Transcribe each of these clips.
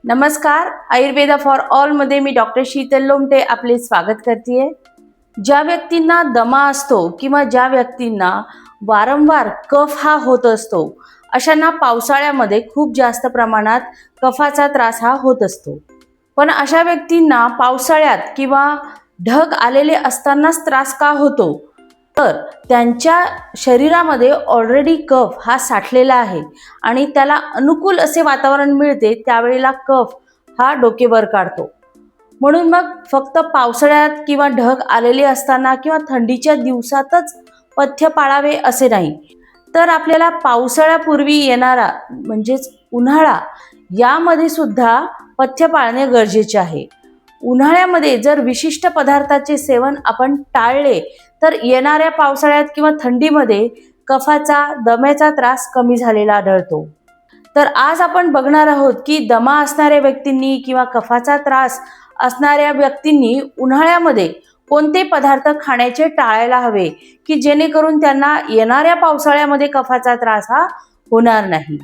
नमस्कार, Ayurveda for all मध्ये मी doctor Sheetal Lomte आपले स्वागत करते। ज्या व्यक्तींना दमा असतो किंवा ज्या व्यक्तींना वारंवार कफ हा होत असतो, अशांना पावसाळ्यामध्ये खूप जास्त प्रमाणात कफाचा त्रास हा होत असतो। पण अशा व्यक्तींना पावसाळ्यात किंवा ढग आलेले असतानाच त्रास का होतो? तर त्यांच्या शरीरामध्ये ऑलरेडी कफ हा साठलेला आहे आणि त्याला अनुकूल असे वातावरण मिळते, त्यावेळेला कफ हा डोकेवर काढतो। म्हणून मग फक्त पावसाळ्यात किंवा ढग आलेले असताना किंवा थंडीच्या दिवसातच पथ्य पाळावे असे नाही, तर आपल्याला पावसाळ्यापूर्वी येणारा म्हणजेच उन्हाळा, यामध्ये सुद्धा पथ्य पाळणे गरजेचे आहे। उन्हाळ्यामध्ये जर विशिष्ट पदार्थाचे सेवन आपण टाळले तर येणाऱ्या पावसाळ्यात किंवा थंडीमध्ये कफाचा दम्याचा त्रास कमी झालेला आढळतो। तर आज आपण बघणार आहोत की दमा असणाऱ्या व्यक्तींनी किंवा कफाचा त्रास असणाऱ्या व्यक्तींनी उन्हाळ्यामध्ये कोणते पदार्थ खाण्याचे टाळायला हवे की जेणेकरून त्यांना येणाऱ्या पावसाळ्यामध्ये कफाचा त्रास हा होणार नाही।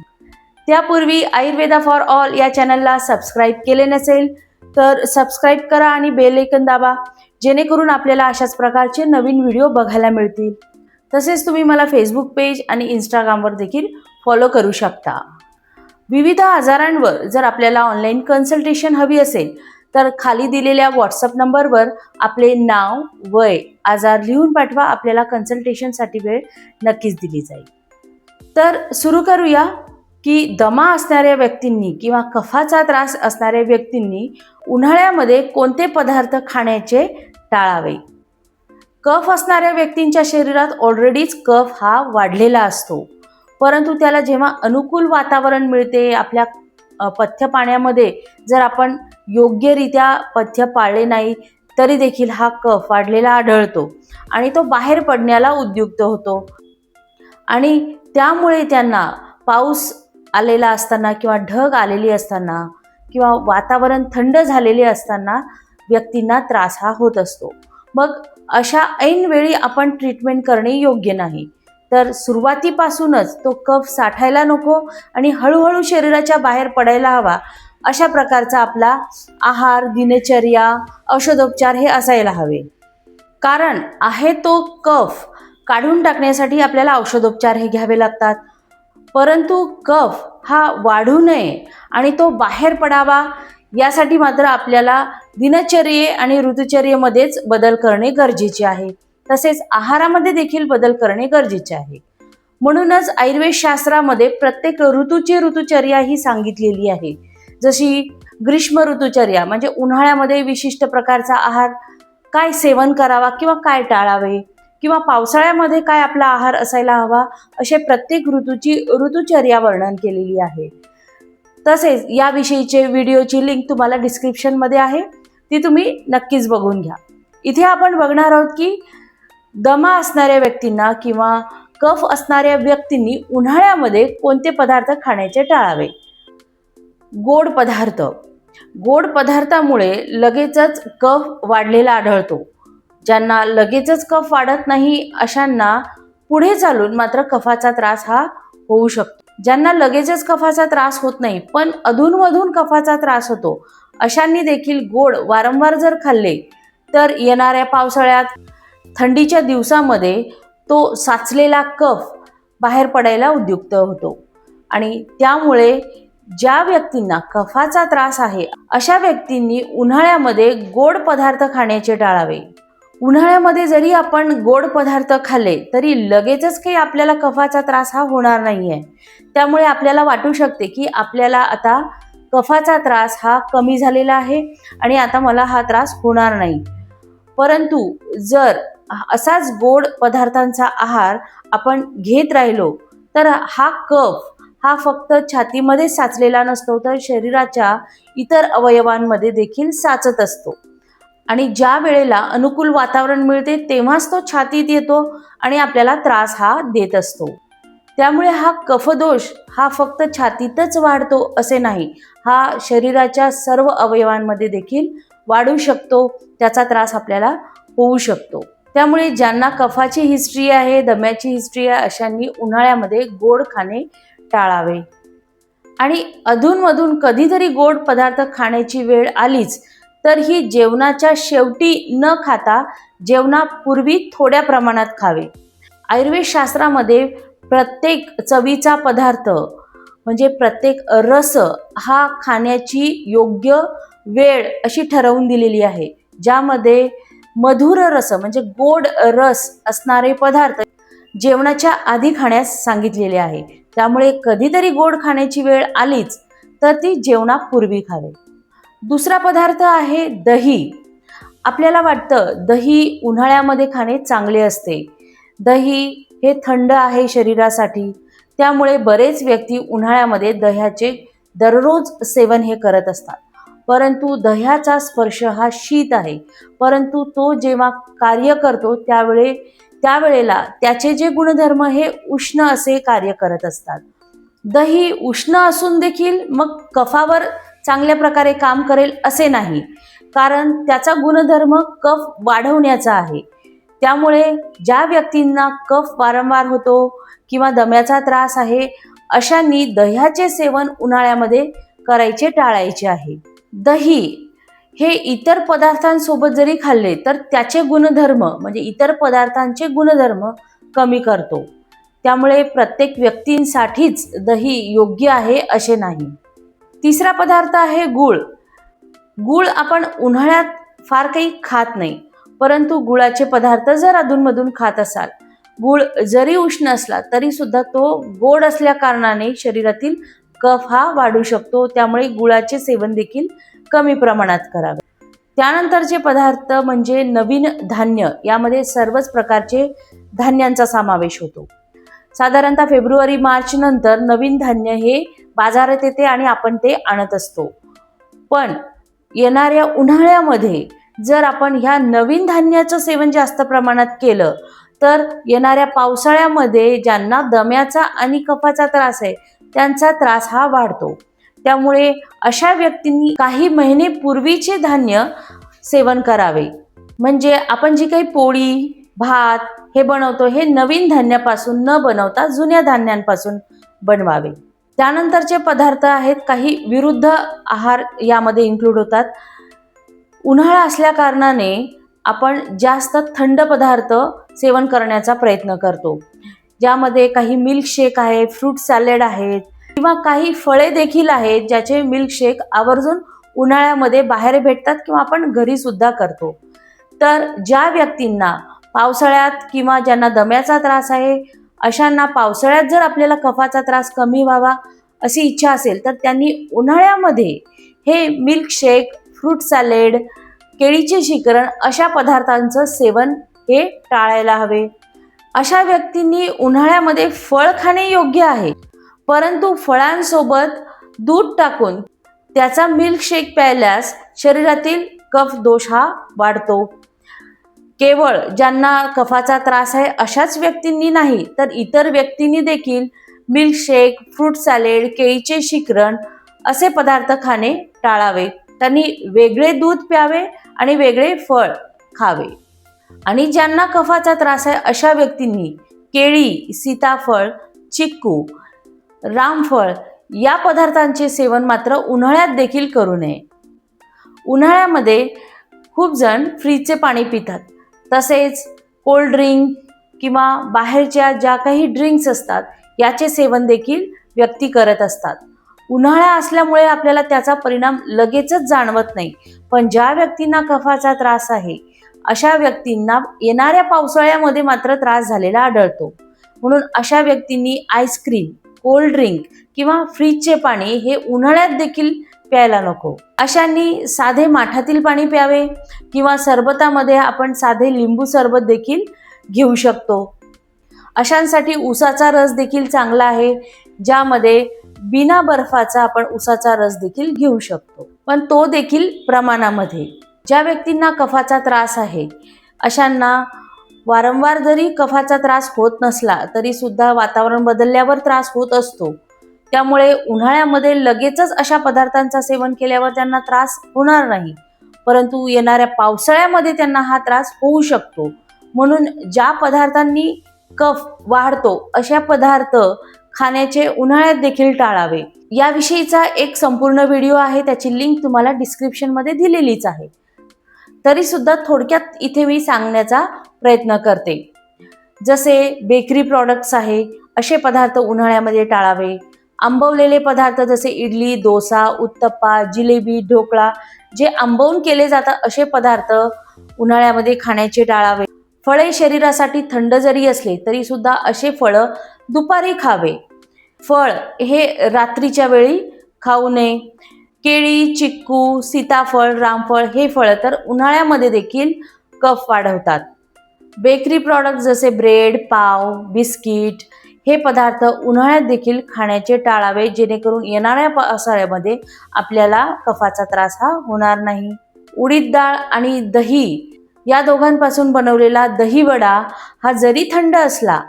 त्यापूर्वी आयुर्वेदा फॉर ऑल या चॅनलला सबस्क्राईब केले नसेल तर सबस्क्राईब करा आणि बेल आयकॉन दाबा, जेणेकरून आपल्याला अशाच प्रकारचे नवीन व्हिडिओ बघायला मिळतील। तसेच तुम्ही मला फेसबुक पेज आणि इंस्टाग्रामवर देखील फॉलो करू शकता। विविध आजारांवर जर आपल्याला ऑनलाईन कन्सल्टेशन हवी असेल तर खाली दिलेल्या व्हॉट्सअप नंबरवर आपले नाव, वय, आजार लिहून पाठवा। आपल्याला कन्सल्टेशनसाठी वेळ नक्कीच दिली जाईल। तर सुरू करूया की दमा असणाऱ्या व्यक्तींनी किंवा कफाचा त्रास असणाऱ्या व्यक्तींनी उन्हाळ्यामध्ये कोणते पदार्थ खाण्याचे टाळावे। कफ असणाऱ्या व्यक्तींच्या शरीरात ऑलरेडीच कफ हा वाढलेला असतो, परंतु त्याला जेव्हा अनुकूल वातावरण मिळते, आपल्या पथ्य पाण्यामध्ये जर आपण योग्यरित्या पथ्य पाळले नाही तरी देखील हा कफ वाढलेला आढळतो आणि तो बाहेर पडण्याला उद्युक्त होतो। आणि त्यामुळे त्यांना पाऊस आलेला असताना किंवा ढग आलेली असताना किंवा वातावरण थंड झालेले असताना व्यक्तींना त्रास हा होत असतो। मग अशा ऐन वेळी आपण ट्रीटमेंट करणे योग्य नाही, तर सुरुवातीपासूनच तो कफ साठायला नको आणि हळूहळू शरीराच्या बाहेर पडायला हवा, अशा प्रकारचा आपला आहार, दिनचर्या, औषधोपचार हे असायला हवे। कारण आहे तो कफ काढून टाकण्यासाठी आपल्याला औषधोपचार हे घ्यावे लागतात, परंतु कफ हा वाढू नये आणि तो बाहेर पडावा यासाठी मात्र आपल्याला दिनचर्ये आणि ऋतुचर्येमध्येच बदल करणे गरजेचे आहे। तसेच आहारामध्ये देखील बदल करणे गरजेचे आहे। म्हणूनच आयुर्वेद शास्त्रामध्ये प्रत्येक ऋतूची ऋतुचर्या ही सांगितलेली आहे। जशी ग्रीष्म ऋतुचर्या म्हणजे उन्हाळ्यामध्ये विशिष्ट प्रकारचा आहार काय सेवन करावा किंवा काय टाळावे, किंवा पावसाळ्यामध्ये काय आपला आहार असायला हवा, असे प्रत्येक ऋतूची ऋतुचर्या वर्णन केलेली आहे। तसेच याविषयीचे व्हिडिओची लिंक तुम्हाला डिस्क्रिप्शनमध्ये आहे, ती तुम्ही नक्कीच बघून घ्या। इथे आपण बघणार आहोत की दमा असणाऱ्या व्यक्तींना किंवा कफ असणाऱ्या व्यक्तींनी उन्हाळ्यामध्ये कोणते पदार्थ खाण्याचे टाळावे। गोड पदार्थ, गोड पदार्थामुळे लगेचच कफ वाढलेला आढळतो। ज्यांना लगेचच कफ वाढत नाही अशांना पुढे चालून मात्र कफाचा त्रास हा होऊ शकतो। ज्यांना लगेचच कफाचा त्रास होत नाही पण अधूनमधून कफाचा त्रास होतो, अशांनी देखील गोड वारंवार जर खाल्ले तर येणाऱ्या पावसाळ्यात, थंडीच्या दिवसामध्ये तो साचलेला कफ बाहेर पडायला उद्युक्त होतो। आणि त्यामुळे ज्या व्यक्तींना कफाचा त्रास आहे अशा व्यक्तींनी उन्हाळ्यामध्ये गोड पदार्थ खाण्याचे टाळावे। उन्हाळ्यामध्ये जरी आपण गोड पदार्थ खाल्ले तरी लगेचच काही आपल्याला कफाचा त्रास हा होणार नाहीये। त्यामुळे आपल्याला वाटू शकते की आपल्याला आता कफाचा त्रास हा कमी झालेला आहे आणि आता मला हा त्रास होणार नाही, परंतु जर असाच गोड पदार्थांचा आहार आपण घेत राहिलो तर हा कफ हा फक्त छातीमध्ये साचलेला नसतो, तर शरीराच्या इतर अवयवांमध्ये देखील साचत असतो। आणि ज्या वेळेला अनुकूल वातावरण मिळते तेव्हाच तो छातीत येतो आणि आपल्याला त्रास हा देत असतो। त्यामुळे हा कफदोष हा फक्त छातीतच वाढतो असे नाही, हा शरीराच्या सर्व अवयवांमध्ये देखील वाढू शकतो, त्याचा त्रास आपल्याला होऊ शकतो। त्यामुळे ज्यांना कफाची हिस्ट्री आहे, दम्याची हिस्ट्री आहे, अशांनी उन्हाळ्यामध्ये गोड खाणे टाळावे। आणि अधूनमधून कधीतरी गोड पदार्थ खाण्याची वेळ आलीच तर ही जेवणाच्या शेवटी न खाता जेवणापूर्वी थोड्या प्रमाणात खावे. आयुर्वेद शास्त्रामध्ये प्रत्येक चवीचा पदार्थ म्हणजे प्रत्येक रस हा खाण्याची योग्य वेळ अशी ठरवून दिलेली आहे, ज्यामध्ये मधुर रस म्हणजे गोड रस असणारे पदार्थ जेवणाच्या आधी खाण्यास सांगितलेले आहे. त्यामुळे कधीतरी गोड खाण्याची वेळ आलीच तर ती जेवणापूर्वी खावे. दुसरा पदार्थ आहे दही. आपल्याला वाटतं दही उन्हाळ्यामध्ये खाणे चांगले असते. दही हे थंड आहे शरीरासाठी, त्यामुळे बरेच व्यक्ती उन्हाळ्यामध्ये दह्याचे दररोज सेवन हे करत असतात. परंतु दह्याचा स्पर्श हा शीत आहे, परंतु तो जेव्हा कार्य करतो त्यावेळेला त्याचे जे गुणधर्म हे उष्ण असे कार्य करत असतात. दही उष्ण असून देखील मग कफावर चांगल्या प्रकारे काम करेल असे नाही, कारण त्याचा गुणधर्म कफ वाढवण्याचा आहे. त्यामुळे ज्या व्यक्तींना कफ वारंवार होतो किंवा दम्याचा त्रास आहे अशांनी दह्याचे सेवन उन्हाळ्यामध्ये करायचे टाळायचे आहे. दही हे इतर पदार्थांसोबत जरी खाल्ले तर त्याचे गुणधर्म म्हणजे इतर पदार्थांचे गुणधर्म कमी करतो. त्यामुळे प्रत्येक व्यक्तींसाठीच दही योग्य आहे असे नाही. तिसरा पदार्थ आहे गूळ. गूळ आपण उन्हाळ्यात फार काही खात नाही, परंतु गुळाचे पदार्थ जर अधूनमधून खात असाल, गूळ जरी उष्ण असला तरी सुद्धा तो गोड असल्या कारणाने शरीरातील कफ हा वाढू शकतो. त्यामुळे गुळाचे सेवन देखील कमी प्रमाणात करावे. त्यानंतरचे पदार्थ म्हणजे नवीन धान्य. यामध्ये सर्वच प्रकारचे धान्यांचा समावेश होतो. साधारणतः फेब्रुवारी मार्च नंतर नवीन धान्य हे बाजारात येते आणि आपण ते आणत असतो. पण येणाऱ्या उन्हाळ्यामध्ये जर आपण ह्या नवीन धान्याचं सेवन जास्त प्रमाणात केलं तर येणाऱ्या पावसाळ्यामध्ये ज्यांना दम्याचा आणि कफाचा त्रास आहे त्यांचा त्रास हा वाढतो. त्यामुळे अशा व्यक्तींनी काही महिने पूर्वीचे धान्य सेवन करावे. म्हणजे आपण जी काही पोळी भात हे बनवतो हे नवीन धान्यापासून न बनवता जुन्या धान्यांपासून बनवावे. त्यानंतरचे पदार्थ आहेत काही विरुद्ध आहार यामध्ये इन्क्लूड होतात. उन्हाळा असल्या कारणाने आपण जास्त थंड पदार्थ सेवन करण्याचा प्रयत्न करतो, ज्यामध्ये काही मिल्कशेक आहे, फ्रूट सॅलेड आहेत किंवा काही फळे देखील आहेत ज्याचे मिल्कशेक आवर्जून उन्हाळ्यामध्ये बाहेर भेटतात किंवा आपण घरी सुद्धा करतो. तर ज्या व्यक्तींना पावसाळ्यात किंवा ज्यांना दम्याचा त्रास आहे अशांना पावसाळ्यात जर आपल्याला कफाचा त्रास कमी व्हावा अशी इच्छा असेल तर त्यांनी उन्हाळ्यामध्ये हे मिल्कशेक, फ्रूट सॅलेड, केळीचे शिकरण अशा पदार्थांचं सेवन हे टाळायला हवे. अशा व्यक्तींनी उन्हाळ्यामध्ये फळ खाणे योग्य आहे, परंतु फळांसोबत दूध टाकून त्याचा मिल्कशेक प्यायल्यास शरीरातील कफ दोष हा वाढतो. केवळ ज्यांना कफाचा त्रास आहे अशाच व्यक्तींनी नाही तर इतर व्यक्तींनी देखील मिल्कशेक, फ्रूट सॅलेड, केळीचे शिकरण असे पदार्थ खाणे टाळावे. त्यांनी वेगळे दूध प्यावे आणि वेगळे फळ खावे. आणि ज्यांना कफाचा त्रास आहे अशा व्यक्तींनी केळी, सीताफळ, चिक्कू, रामफळ या पदार्थांचे सेवन मात्र उन्हाळ्यात देखील करू नये. उन्हाळ्यामध्ये खूप जण फ्रीजचे पाणी पितात, तसेच कोल्ड ड्रिंक किंवा बाहेरच्या ज्या काही ड्रिंक्स असतात याचे सेवन देखील व्यक्ती करत असतात. उन्हाळा असल्यामुळे आपल्याला त्याचा परिणाम लगेचच जाणवत नाही, पण ज्या व्यक्तींना कफाचा त्रास आहे अशा व्यक्तींना येणाऱ्या पावसाळ्यामध्ये मात्र त्रास झालेला आढळतो. म्हणून अशा व्यक्तींनी आईस्क्रीम, कोल्ड ड्रिंक किंवा फ्रीजचे पाणी हे उन्हाळ्यात देखील प्यायला नको. अशांनी साधे माठातील पाणी प्यावे किंवा सरबतामध्ये आपण साधे लिंबू सरबत देखील घेऊ शकतो. अशांसाठी उसाचा रस देखील चांगला आहे, ज्यामध्ये बिना बर्फाचा आपण उसाचा रस देखील घेऊ शकतो, पण तो देखील प्रमाणामध्ये. ज्या व्यक्तींना कफाचा त्रास आहे अशांना वारंवार जरी कफाचा त्रास होत नसला तरी सुद्धा वातावरण बदलल्यावर त्रास होत असतो. त्यामुळे उन्हाळ्यामध्ये लगेचच अशा पदार्थांचा सेवन केल्यावर त्यांना त्रास होणार नाही, परंतु येणाऱ्या पावसाळ्यामध्ये त्यांना हा त्रास होऊ शकतो. म्हणून ज्या पदार्थांनी कफ वाढतो अशा पदार्थ खाण्याचे उन्हाळ्यात देखील टाळावे. याविषयीचा एक संपूर्ण व्हिडिओ आहे, त्याची लिंक तुम्हाला डिस्क्रिप्शनमध्ये दिलेलीच आहे. तरी सुद्धा थोडक्यात इथे मी सांगण्याचा प्रयत्न करते. जसे बेकरी प्रॉडक्ट्स आहे, असे पदार्थ उन्हाळ्यामध्ये टाळावे. आंबवलेले पदार्थ जसे इडली, डोसा, उत्तप्पा, जिलेबी, ढोकळा जे आंबवून केले जातात असे पदार्थ उन्हाळ्यामध्ये खाण्याचे टाळावे. फळे शरीरासाठी थंड जरी असले तरी सुद्धा असे फळं दुपारी खावे. फळ हे रात्रीच्या वेळी खाऊ नये. केळी, चिक्कू, सीताफळ, रामफळ हे फळं तर उन्हाळ्यामध्ये देखील कफ वाढवतात. बेकरी प्रॉडक्ट जसे ब्रेड, पाव, बिस्किट हे पदार्थ उन्हाळ्यात देखील खाण्याचे टाळावे, जेणेकरून येणाऱ्या पावसाळ्यामध्ये आपल्याला कफाचा त्रास हा होणार नाही. उडीद डाळ आणि दही या दोघांपासून बनवलेला दही वडा हा जरी थंड असला,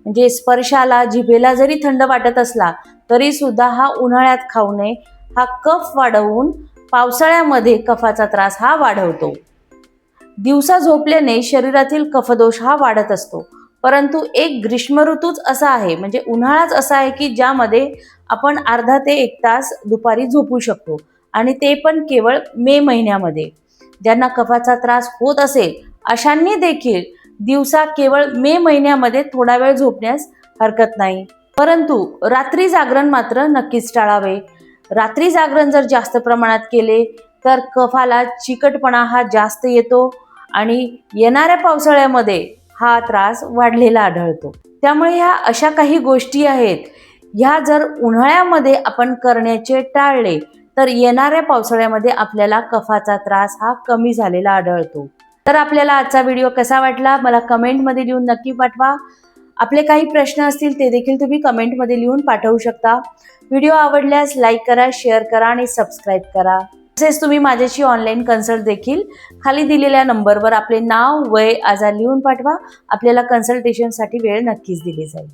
म्हणजे स्पर्शाला जिभेला जरी थंड वाटत असला तरी सुद्धा हा उन्हाळ्यात खाऊ नये. हा कफ वाढवून पावसाळ्यामध्ये कफाचा त्रास हा वाढवतो. दिवसा झोपल्याने शरीरातील कफदोष हा वाढत असतो, परंतु एक ग्रीष्म ऋतूच असा आहे, म्हणजे उन्हाळाच असा आहे की ज्यामध्ये आपण अर्धा ते 1 तास दुपारी झोपू शकतो, आणि ते पण केवळ मे महिन्यामध्ये. ज्यांना कफाचा त्रास होत असेल अशांनी देखील दिवसा केवळ मे महिन्यामध्ये थोडा वेळ झोपण्यास हरकत नाही. परंतु रात्री जागरण मात्र नक्कीच टाळावे. रात्री जागरण जर जास्त प्रमाणात केले तर कफाला चिकटपणा हा जास्त येतो आणि येणाऱ्या पावसाळ्यामध्ये हा त्रास वाढलेला आढळतो. त्यामुळे ह्या अशा काही गोष्टी आहेत, ह्या जर उन्हाळ्यामध्ये आपण करण्याचे टाळले तर येणाऱ्या पावसाळ्यामध्ये आपल्याला कफाचा त्रास हा कमी झालेला आढळतो. तर आपल्याला आजचा व्हिडिओ कसा वाटला मला कमेंटमध्ये लिहून नक्की पाठवा. आपले काही प्रश्न असतील ते देखील तुम्ही कमेंटमध्ये लिहून पाठवू शकता. व्हिडिओ आवडल्यास लाईक करा, शेअर करा आणि सबस्क्राईब करा. तसेच तुम्ही माझ्याशी ऑनलाईन कन्सल्ट देखील खाली दिलेल्या नंबरवर आपले नाव, वय, आजार लिहून पाठवा. आपल्याला कन्सल्टेशनसाठी वेळ नक्कीच दिली जाईल.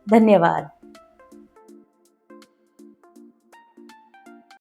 धन्यवाद.